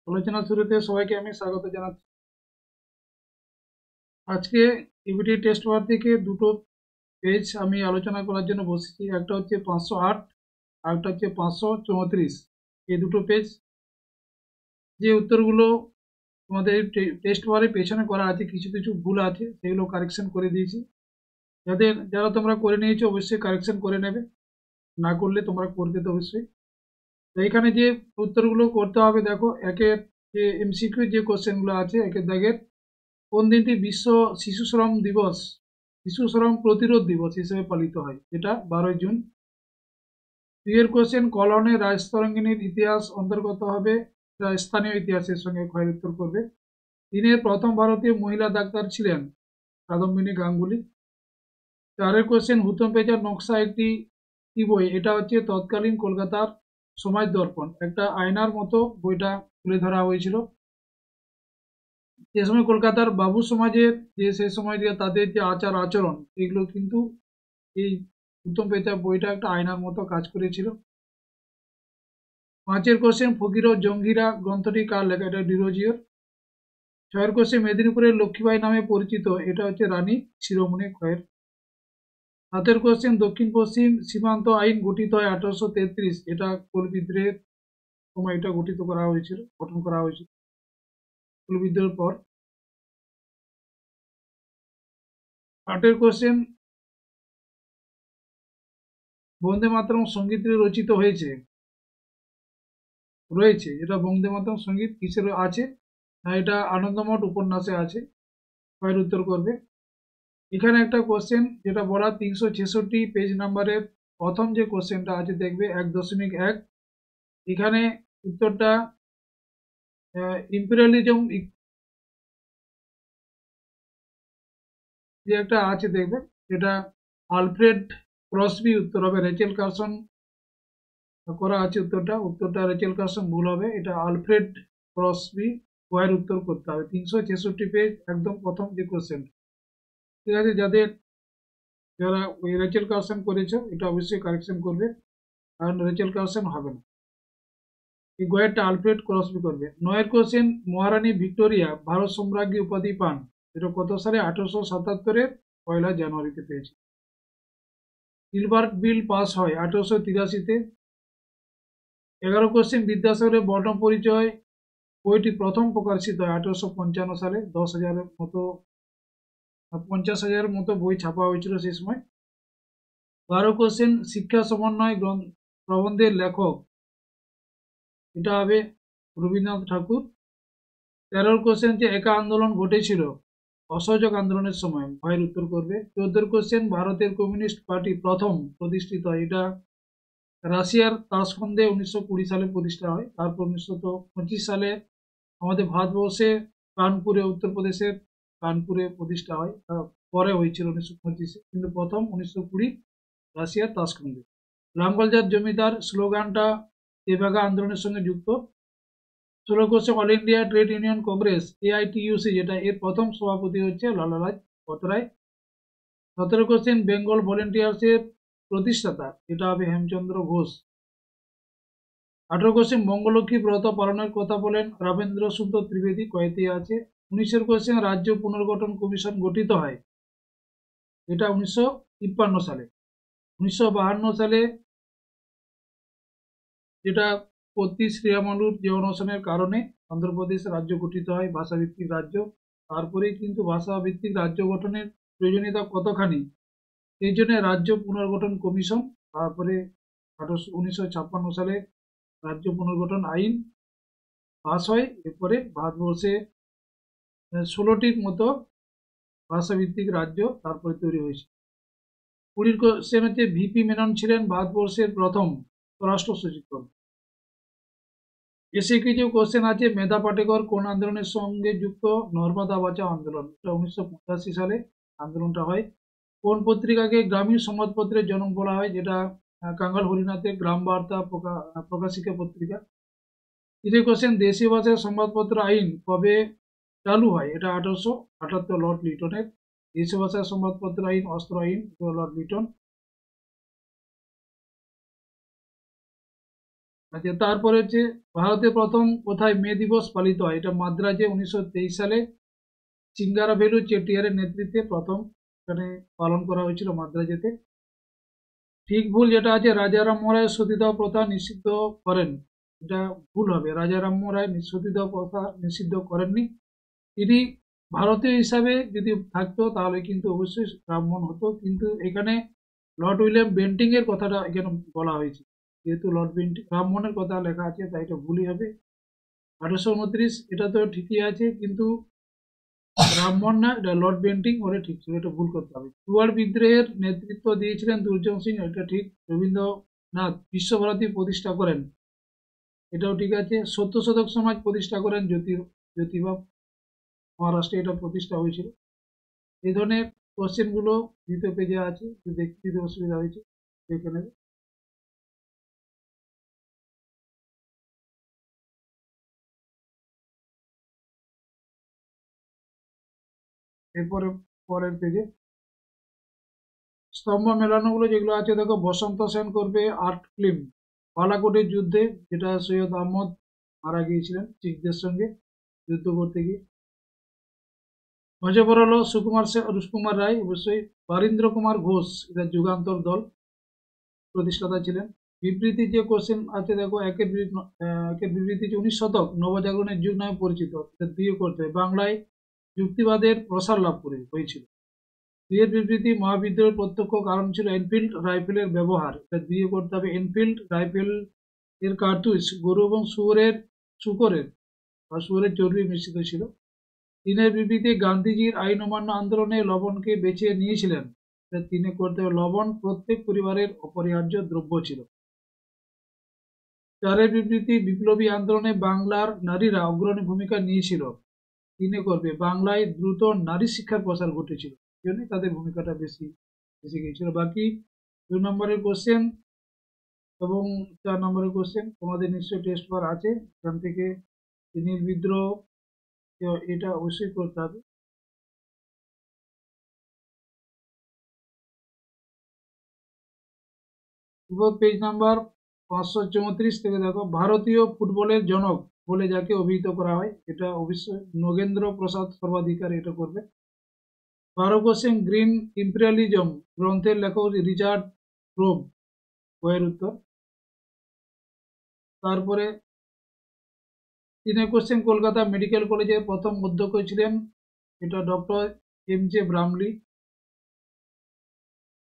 আলোচনা শুরুতে সবাইকে আমি স্বাগত জানাচ্ছি। আজকে ইবিটি টেস্ট পেপার থেকে দুটো পেজ আমি আলোচনা করার জন্য বসেছি। একটা হচ্ছে 508 আর একটা হচ্ছে 534। এই দুটো পেজ যে উত্তরগুলো তোমাদের টেস্ট পেপারের পেছনে করা আছে, কিছু কিছু ভুল আছে, সেগুলো কারেকশন করে দিয়েছি। যারা তোমরা করে নিয়েছো অবশ্যই কারেকশন করে নেবে, না করলে তোমরা করবে তো অবশ্যই। তো এখানে যে উত্তরগুলো করতে হবে, দেখো একের যে এমসিকিউ যে কোশ্চেনগুলো আছে, একের দাগের কোন দিনটি বিশ্ব শিশু শ্রম দিবস, শিশু শ্রম প্রতিরোধ দিবস হিসেবে পালিত হয়? এটা 12ই জুন। দুইয়ের কোশ্চেন কলনের রাজতরঙ্গিনীর ইতিহাস অন্তর্গত হবে, যা স্থানীয় ইতিহাসের সঙ্গে ক্ষয়ের উত্তর করবে। তিনের প্রথম ভারতীয় মহিলা ডাক্তার ছিলেন কাদম্বিনী গাঙ্গুলি। চারের কোশ্চেন হুতম পেজার নকশা একটি কি বই? এটা হচ্ছে তৎকালীন কলকাতার সমাজ দর্পণ, একটা আয়নার মতো বইটা তুলে ধরা হয়েছিল। যে সময় কলকাতার বাবু সমাজের যে সে সময় যে তাদের যে আচার আচরণ, এগুলো কিন্তু এই উত্তম পেঁচা বইটা একটা আয়নার মতো কাজ করেছিল। পাঁচের কোশ্চেন ফকির ও জঙ্গিরা গ্রন্থটি কার লেখা? এটা ডিরোজিওর। ছয়ের কোশ্চেন মেদিনীপুরের লক্ষ্মীবাই নামে পরিচিত, এটা হচ্ছে রানী শিরোমণি ক্ষয়ের। সাতের কোশ্চেন দক্ষিণ পশ্চিম সীমান্ত আইন গঠিত হয় 1833, এটা কোল বিদ্রোহের সময় এটা গঠন করা হয়েছিল কোল বিদ্রোহের পর। আটের কোশ্চেন বন্দে মাতরম সঙ্গীতটি রচিত রয়েছে, এটা বন্দে মাতরম সঙ্গীত কিসের আছে? না, এটা আনন্দমঠ উপন্যাসে আছে। কয়ের উত্তর করবে। এখানে একটা কোশ্চেন যেটা বলা 366 পেজ নাম্বারের প্রথম যে কোশ্চেনটা আছে, দেখবে 1.1। এখানে উত্তরটা ইম্পেরিয়ালিজম যে একটা আছে, দেখবে যেটা আলফ্রেড ক্রসবি উত্তর হবে। রেচেল কার্সন করা আছে উত্তরটা রেচেল কার্সন ভুল হবে, এটা আলফ্রেড ক্রসবি। কয়ের উত্তর করতে হবে 366 পেজ একদম প্রথম যে কোশ্চেন। ঠিক আছে, যারা ওই রেচেল কার্সন করেছে এটা অবশ্যই কারেকশন করবে, কারণ রেচেল কার্সন হবে না, এই গয়েরটা আলফ্রেড ক্রসবি করবে। নয়ের কোশ্চেন মহারানী ভিক্টোরিয়া ভারত সম্রাজ্ঞী উপাধি পান, এটা কত সালে? 1877-এর 1 জানুয়ারিতে পেয়েছে। সিলভার বিল পাস হয় 1883-তে। 11 কোশ্চেন বিদ্যাসাগরের বর্ণ পরিচয় বইটি প্রথম প্রকাশিত হয় 1855 সালে। 50,000 মতো বই ছাপা হয়েছিল সেই সময়। 12 কোশ্চেন শিক্ষা সমন্বয় প্রবন্ধের লেখক, এটা হবে রবীন্দ্রনাথ ঠাকুর। 13 কোশ্চেন যে একা আন্দোলন ঘটেছিল অসহযোগ আন্দোলনের সময়, ভয়ের উত্তর করবে। 14 কোশ্চেন ভারতের কমিউনিস্ট পার্টি প্রথম প্রতিষ্ঠিত হয়, এটা রাশিয়ার তাসখন্দে 1920 সালে প্রতিষ্ঠা হয়। তারপর 1925 সালে আমাদের ভারতবর্ষে কানপুরে, উত্তরপ্রদেশের কানপুরে প্রতিষ্ঠা হয়। পরে হয়েছিল 1925-এ, কিন্তু প্রথম 1920 রাশিয়ার তাসখন্দে। লাঙ্গলজার জমিদার স্লোগানটা তেভাগা আন্দোলনের সঙ্গে যুক্ত। 16 question all India trade union Congress AITUC, যেটা এর প্রথম সভাপতি হচ্ছে লালা লাজপত রায়। 17 কোশ্চেন বেঙ্গল ভলেন্টিয়ার্স এর প্রতিষ্ঠাতা, এটা হবে হেমচন্দ্র ঘোষ। 18 কোশ্চেন বঙ্গলক্ষ্মী ব্রত পালনের কথা বলেন রাবেন্দ্র সুন্দর ত্রিবেদী, কয়েতে আছে। 19 কোশ্চেন রাজ্য পুনর্গঠন কমিশন গঠিত হয়, এটা 1953 সালে। 1952 সালে যেটা পত্তি শ্রীরামালুর যে অনশনের কারণে অন্ধ্রপ্রদেশ রাজ্য গঠিত হয়, ভাষাভিত্তিক রাজ্য। তারপরেই কিন্তু ভাষাভিত্তিক রাজ্য গঠনের প্রয়োজনীয়তা কতখানি, এই জন্য রাজ্য পুনর্গঠন কমিশন। তারপরে 1956 সালে রাজ্য পুনর্গঠন আইন পাস হয়। এরপরে ভারতবর্ষে 16টির মতো ভাষাভিত্তিক রাজ্য তারপরে তৈরি হয়েছে। 20 কোশ্চেন হচ্ছে ভিপি মেনন ছিলেন ভারতবর্ষের প্রথম স্বরাষ্ট্র সচিব। এসে কিছু কোশ্চেন আছে, মেধা পাটেকর কোন আন্দোলনের সঙ্গে যুক্ত? নর্মদা বাঁচাও আন্দোলন, এটা 1985 সালে আন্দোলনটা হয়। কোন পত্রিকাকে গ্রামীণ সংবাদপত্রের জনক বলা হয়? যেটা কাঙ্গাল হরিনাথের গ্রাম বার্তা প্রকাশিকা পত্রিকা। কিছু কোশ্চেন দেশীয় ভাষায় সংবাদপত্র আইন কবে চালু হয়? এটা 1878 লর্ড লিটনের। দেশীয় ভাষায় সংবাদপত্র আইন, অস্ত্র আইন, লর্ড লিটন। আচ্ছা, তারপরে হচ্ছে ভারতে প্রথম কোথায় মে দিবস পালিত হয়? এটা মাদ্রাজে 1923 সালে চিঙ্গারাভেলু চেটিয়ারের নেতৃত্বে প্রথম এখানে পালন করা হয়েছিল মাদ্রাজেতে। ঠিক ভুল যেটা আছে, রাজা রামমোহন রায় সতীদাহ প্রথা নিষিদ্ধ করেন, এটা ভুল হবে। রাজা রামমোহন রায় সতীদাহ প্রথা নিষিদ্ধ করেননি। তিনি ভারতীয় হিসাবে যদি থাকতো তাহলে কিন্তু অবশ্যই রামমোহন হতো, কিন্তু এখানে লর্ড উইলিয়াম বেন্টিং এর কথাটা এখানে বলা হয়েছে, যেহেতু লর্ড বেন্টিং রামমোহনের কথা লেখা আছে তাই এটা ভুলই হবে। 1829 এটা তো ঠিকই আছে, কিন্তু রামমোহন না, এটা লর্ড বেন্টিং, ওরে ঠিক ছিল, এটা ভুল করতে হবে। চুয়াড় বিদ্রোহের নেতৃত্ব দিয়েছিলেন দুর্জন সিং, এটা ঠিক। রবীন্দ্রনাথ বিশ্বভারতী প্রতিষ্ঠা করেন, এটাও ঠিক আছে। সত্য শতক সমাজ প্রতিষ্ঠা করেন জ্যোতিবা, মহারাষ্ট্রে এটা প্রতিষ্ঠা হয়েছিল। এই ধরনের কোশ্চেন গুলো দ্বিতীয় পেজে আছে, দেখতে দিতে অসুবিধা হয়েছে দেখে নেবে। এরপরে পরের পেজে স্তম্ভ মেলানো গুলো যেগুলো আছে দেখো, বসন্ত সেন করবে আর্ট ফিল্ম বালাকোটের যুদ্ধে, যেটা সৈয়দ আহমদ মারা গিয়েছিলেন শিখদের সঙ্গে যুদ্ধ করতে গিয়ে। মজার হলো সুকুমার রায় অবশ্যই। বারীন্দ্র কুমার ঘোষ এটা যুগান্তর দল প্রতিষ্ঠাতা ছিলেন। বিবৃতি যে কোশ্চেন আছে দেখো, একের বিবৃতি যে 19 শতক নবজাগরণের যুগ নামে পরিচিত, এটা দিয়ে করতে হবে। বাংলায় যুক্তিবাদের প্রসার লাভ হয়েছিল। দুইয়ের বিবৃতি মহাবিদ্রোহের প্রত্যক্ষ কারণ ছিল এনফিল্ড রাইফেলের ব্যবহার, এটা দিয়ে করতে হবে। এনফিল্ড রাইফেল এর কার্তুজ গরু এবং শুকরের বা শুয়োরের চর্বি মিশ্রিত ছিল। তিনের বিবৃতি গান্ধীজির আইন অমান্য আন্দোলনে লবণকে বেছে নিয়েছিলেন, এটা তিনে করতে হবে। লবণ প্রত্যেক পরিবারের অপরিহার্য দ্রব্য ছিল। চারের বিবৃতি বিপ্লবী আন্দোলনে বাংলার নারীরা অগ্রণী ভূমিকা নিয়েছিল, তিনে করবে। বাংলায় দ্রুত নারী শিক্ষার প্রসার ঘটেছিল, জন্য তাদের ভূমিকাটা বেশি বেশি গিয়েছিল। বাকি 2 নম্বরের কোশ্চেন এবং 4 নম্বরের কোশ্চেন তোমাদের নিশ্চয়ই টেস্ট পেপার আছে, এখান থেকে নীল বিদ্রোহ এটা অবশ্যই করতে হবে। পেজ নাম্বার 534 থেকে দেখো, ভারতীয় ফুটবলের জনক বলে যাকে অভিহিত করা হয়, এটা অবশ্যই নগেন্দ্র প্রসাদ সর্বাধিকার, এটা করবে। 12 কোশ্চেন গ্রিন ইম্পেরিয়ালিজম গ্রন্থের লেখক রিচার্ড রোব, বইয়ের উত্তর। তারপরে 3 কোশ্চেন কলকাতা মেডিকেল কলেজের প্রথম অধ্যক্ষ ছিলেন, এটা ডক্টর এম.জে. ব্রামলি।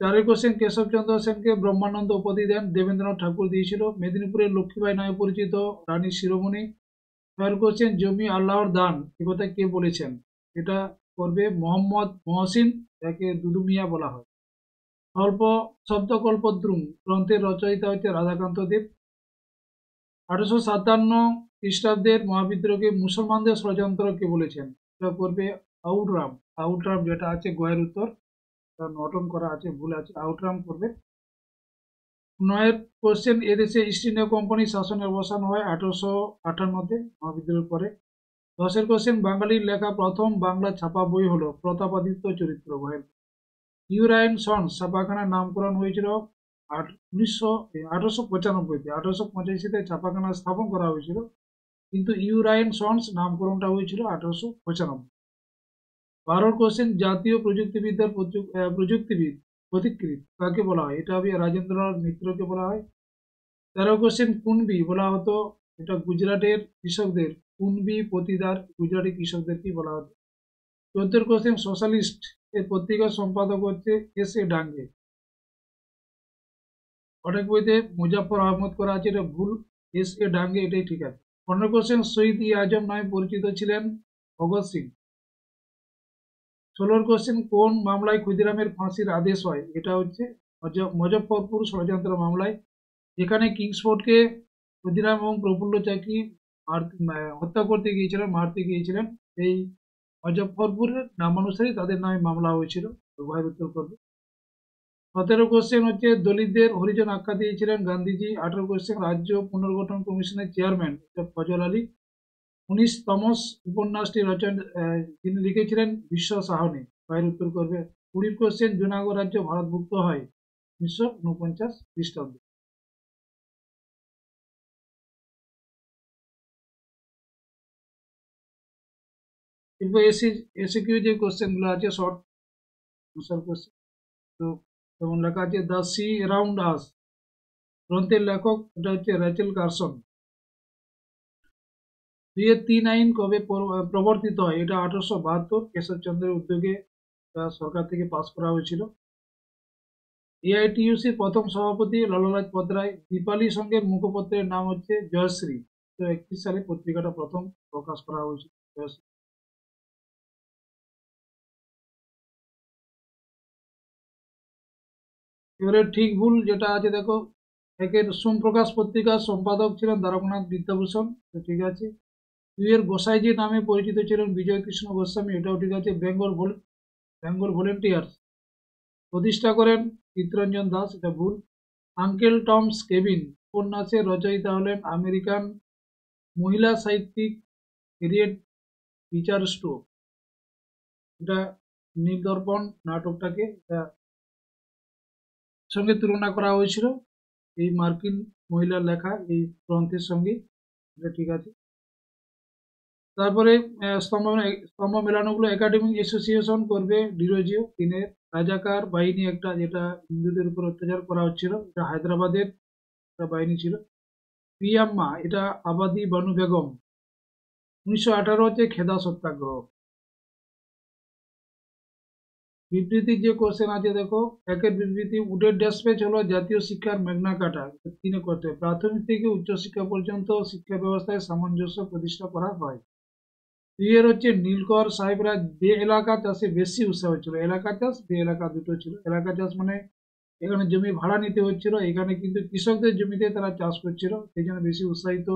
4 কোশ্চেন কেশবচন্দ্র সেনকে ব্রহ্মানন্দ উপাধি দেন দেবেন্দ্রনাথ ঠাকুর দিয়েছিল। মেদিনীপুরের লক্ষ্মীবাই নামে পরিচিত রানী শিরোমণি। 6 কোশ্চেন জমি আল্লাহর দান একথা কে বলেছেন, এটা করবে মোহাম্মদ মহসিন, যাকে দুদু মিয়া বলা হয়। অল্প শব্দকল্পদ্রুম গ্রন্থের রচয়িতা হচ্ছে রাধাকান্ত দেব। 1857 খ্রিস্টাব্দের মহাবিদ্রোহকে মুসলমানদের ষড়যন্ত্র কে বলেছেন, এটা করবে আউটরাম। আউটরাম যেটা আছে গোয়ের উত্তর, নটন করা আছে, ভুল আছে, আউটরাম করবে। 9 কোশ্চেন এদেশে ইস্ট ইন্ডিয়া কোম্পানি শাসনের অবসান হয় 1858-তে মহাবিদ্রোহের পরে। 10 কোশ্চেন বাঙালির লেখা প্রথম বাংলা ছাপা বই হলো প্রতাপাদিত্য চরিত্র বই। ইউরাইন সন্স ছাপাখানার নামকরণ হয়েছিল 1895-তে। 1885-তে ছাপাখানা স্থাপন করা হয়েছিল, কিন্তু ইউরাইন সন্স নামকরণটা হয়েছিল 1895। 12 কোশ্চেন জাতীয় প্রযুক্তিবিদ্যার প্রযুক্তিবিদ পথিকৃৎ কাকে বলা হয়, এটা হবে রাজেন্দ্রনাথ মিত্রকে বলা হয়। 13 কোশ্চেন কুনবি বলা হতো, এটা গুজরাটের কৃষকদের, কুনবি পতিদার গুজরাটি কৃষকদেরকে বলা হতো। 14 কোশ্চেন সোশ্যালিস্ট এর পত্রিকার সম্পাদক হচ্ছে এস.এ. ডাঙ্গে। অনেক বইতে মুজাফফর আহমদ করা আছে, এটা ভুল, এস.এ. ডাঙ্গে এটাই ঠিক আছে। 15 কোশ্চেন শহীদ-ই-আজম নামে পরিচিত ছিলেন ভগৎ সিং। 16 কোশ্চেন কোন মামলায় ক্ষুদিরামের ফাঁসির আদেশ হয়, এটা হচ্ছে মুজফ্ফরপুর ষড়যন্ত্র মামলায়, যেখানে কিংসফোর্ডকে ক্ষুদিরাম এবং প্রফুল্ল চাকি হত্যা করতে গিয়েছিলেন, মারতে গিয়েছিলেন। এই মুজফ্ফরপুরের নামানুসারেই তাদের নামে মামলা হয়েছিল, উভয়ের উত্তর করবে। 17 কোশ্চেন হচ্ছে দলিতদের হরিজন আখ্যা দিয়েছিলেন গান্ধীজি। 18 কোশ্চেন রাজ্য পুনর্গঠন কমিশনের চেয়ারম্যান ফজল আলী। 19 তমস উপন্যাসটি যিনি লিখেছিলেন বিশ্ব সাহনী, উভয়ের উত্তর করবে। 20 কোশ্চেন জুনাগড় রাজ্য ভারতভুক্ত হয় 1949 খ্রিস্টাব্দে। এরপর এসিকিউ যে কোশ্চেনগুলো আছে শর্ট আনসার কোশ্চেন, তো যেমন লেখা আছে দ্য সি অ্যারাউন্ড আস, গ্রন্থের লেখক এটা হচ্ছে রেচেল কারসন। 2-3 আইন কবে প্রবর্তিত হয়? এটা 1872 কেশবচন্দ্রের উদ্যোগে সরকার থেকে পাস করা হয়েছিল। এআইটিইউসির প্রথম সভাপতি লালা লাজপত রায়। দীপালি সংঘের মুখপত্রের নাম হচ্ছে জয়শ্রী। 1931 সালে পত্রিকাটা প্রথম প্রকাশ করা হয়েছিল জয়শ্রী। এবারে ঠিক ভুল যেটা আছে দেখো, একের সোমপ্রকাশ পত্রিকার সম্পাদক ছিলেন দ্বারকানাথ বিদ্যাভূষণ, তো ঠিক আছে। দুইয়ের গোসাইজি নামে পরিচিত ছিলেন বিজয় কৃষ্ণ গোস্বামী, এটাও ঠিক আছে। বেঙ্গল ভলেন্টিয়ার্স প্রতিষ্ঠা করেন চিত্তরঞ্জন দাস, এটা ভুল। আঙ্কেল টমস কেবিন উপন্যাসের রচয়িতা হলেন আমেরিকান মহিলা সাহিত্যিক হ্যারিয়েট বিচার স্টো, এটা নীলদর্পণ নাটকটাকে সঙ্গে তুলনা করা হয়েছিল এই মার্কিন মহিলার লেখা এই গ্রন্থের সঙ্গে, এটা ঠিক আছে। তারপরে স্তম্ভ মেলানোগুলো একাডেমিক অ্যাসোসিয়েশন করবে ডিরোজিও। 3 রাজাকার বাহিনী একটা, যেটা হিন্দুদের উপর অত্যাচার করা হচ্ছিল, এটা হায়দ্রাবাদের একটা বাহিনী ছিল। পিয়াম্মা এটা আবাদি বানু বেগম। 1918 হচ্ছে খেদা সত্যাগ্রহ। বিবৃতির যে কোশ্চেন আছে দেখো, একের বিবৃতি উডের ড্যাশপেজ হলো জাতীয় শিক্ষার ম্যাগনা কার্টা। 3 করতে প্রাথমিক থেকে উচ্চশিক্ষা পর্যন্ত শিক্ষা ব্যবস্থায় সামঞ্জস্য প্রতিষ্ঠা করা হয়। 2 হচ্ছে নীলকর সাহেবরা বে এলাকা চাষে বেশি উৎসাহ ছিল। এলাকা চাষ বে এলাকা দুটো ছিল। এলাকা চাষ মানে এখানে জমি ভাড়া নিতে হচ্ছিল, এখানে কিন্তু কৃষকদের জমিতে তারা চাষ করছিল, সেই জন্য বেশি উৎসাহিত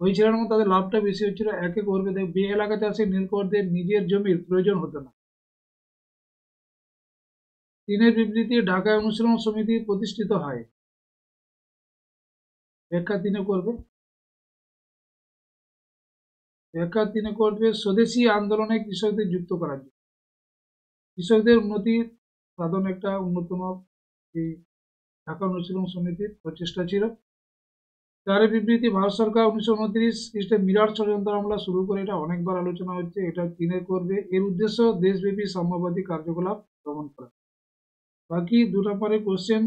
হয়েছিলেন এবং তাদের লাভটা বেশি হচ্ছিল। একে করবে বে এলাকা চাষে নীলকরদের নিজের জমির প্রয়োজন হতো না। 3 বিবৃতি ঢাকায় অনুশীলন সমিতি প্রতিষ্ঠিত হয়। ব্যাখ্যা 3 করবে। ব্যাখ্যা 3 করবে স্বদেশী আন্দোলনে কৃষকদের যুক্ত করার জন্য। কৃষকদের উন্নতি সাধন একটা অন্যতম এই ঢাকা অনুশীলন সমিতির প্রচেষ্টা ছিল। 4 বিবৃতি ভারত সরকার 1929 খ্রিস্টে মিরাট ষড়যন্ত্র হামলা শুরু করে, এটা অনেকবার আলোচনা হচ্ছে, এটা 3 করবে। এর উদ্দেশ্য দেশব্যাপী সাম্যবাদী কার্যকলাপ দমন করা। বাকি 2 নম্বরের কোশ্চেন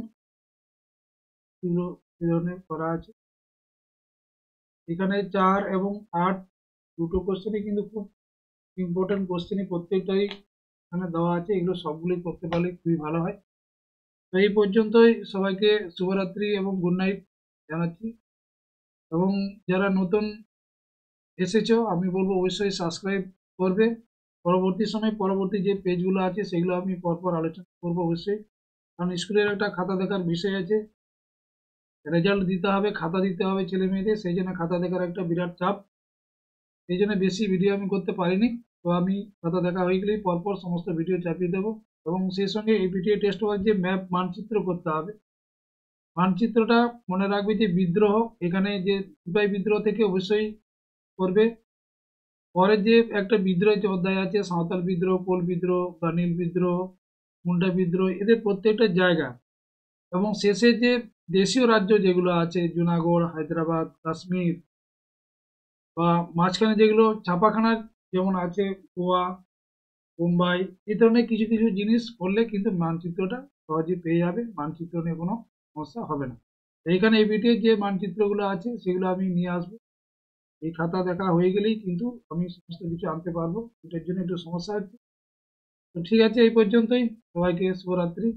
এগুলো এই ধরনের করা আছে। এখানে 4 এবং 8 দুটো কোশ্চেনই কিন্তু খুব ইম্পর্টেন্ট কোশ্চেনই, প্রত্যেকটাই এখানে দেওয়া আছে, এগুলো সবগুলোই করতে পারলে খুবই ভালো হয়। তো এই পর্যন্তই, সবাইকে শুভরাত্রি এবং গুড নাইট জানাচ্ছি। এবং যারা নতুন এসেছো আমি বলবো অবশ্যই সাবস্ক্রাইব করবে। পরবর্তী সময় পরবর্তী যে পেজগুলো আছে সেগুলো আমি পরপর আলোচনা করবো অবশ্যই, কারণ স্কুলের একটা খাতা দেখার বিষয় আছে, রেজাল্ট দিতে হবে, খাতা দিতে হবে ছেলে মেয়েদের, সেই জন্য খাতা দেখার একটা বিরাট চাপ, সেই জন্য বেশি ভিডিও আমি করতে পারিনি। তো আমি খাতা দেখা হয়ে গেলেই পরপর সমস্ত ভিডিও চাপিয়ে দেবো। এবং সেই সঙ্গে এই ভিডিও টেস্ট ওয়ার্ক যে ম্যাপ মানচিত্র করতে হবে, মানচিত্রটা মনে রাখবে যে বিদ্রোহ, এখানে যে সিপাহী বিদ্রোহ থেকে অবশ্যই করবে। পরের যে একটা বিদ্রোহ যে অধ্যায় আছে, সাঁওতাল বিদ্রোহ, কোল বিদ্রোহ বা নীল বিদ্রোহ, মুন্ডা বিদ্রোহ, এদের প্রত্যেকটা জায়গা এবং শেষে যে দেশীয় রাজ্য যেগুলো আছে জুনাগড়, হায়দ্রাবাদ, কাশ্মীর, বা মাঝখানে যেগুলো ছাপাখানার যেমন আছে গোয়া, মুম্বাই, এই ধরনের কিছু কিছু জিনিস করলে কিন্তু মানচিত্রটা সহজে পেয়ে যাবে, মানচিত্র নিয়ে কোনো সমস্যা হবে না। এইখানে এই ভিডিও যে মানচিত্রগুলো আছে সেগুলো আমি নিয়ে আসবো, এই খাতা দেখা হয়ে গেলেই কিন্তু আমি সমস্ত কিছু আনতে পারবো, এটার জন্য একটু সমস্যা হচ্ছে। তো ঠিক আছে, এই পর্যন্তই, সবাইকে শুভরাত্রি।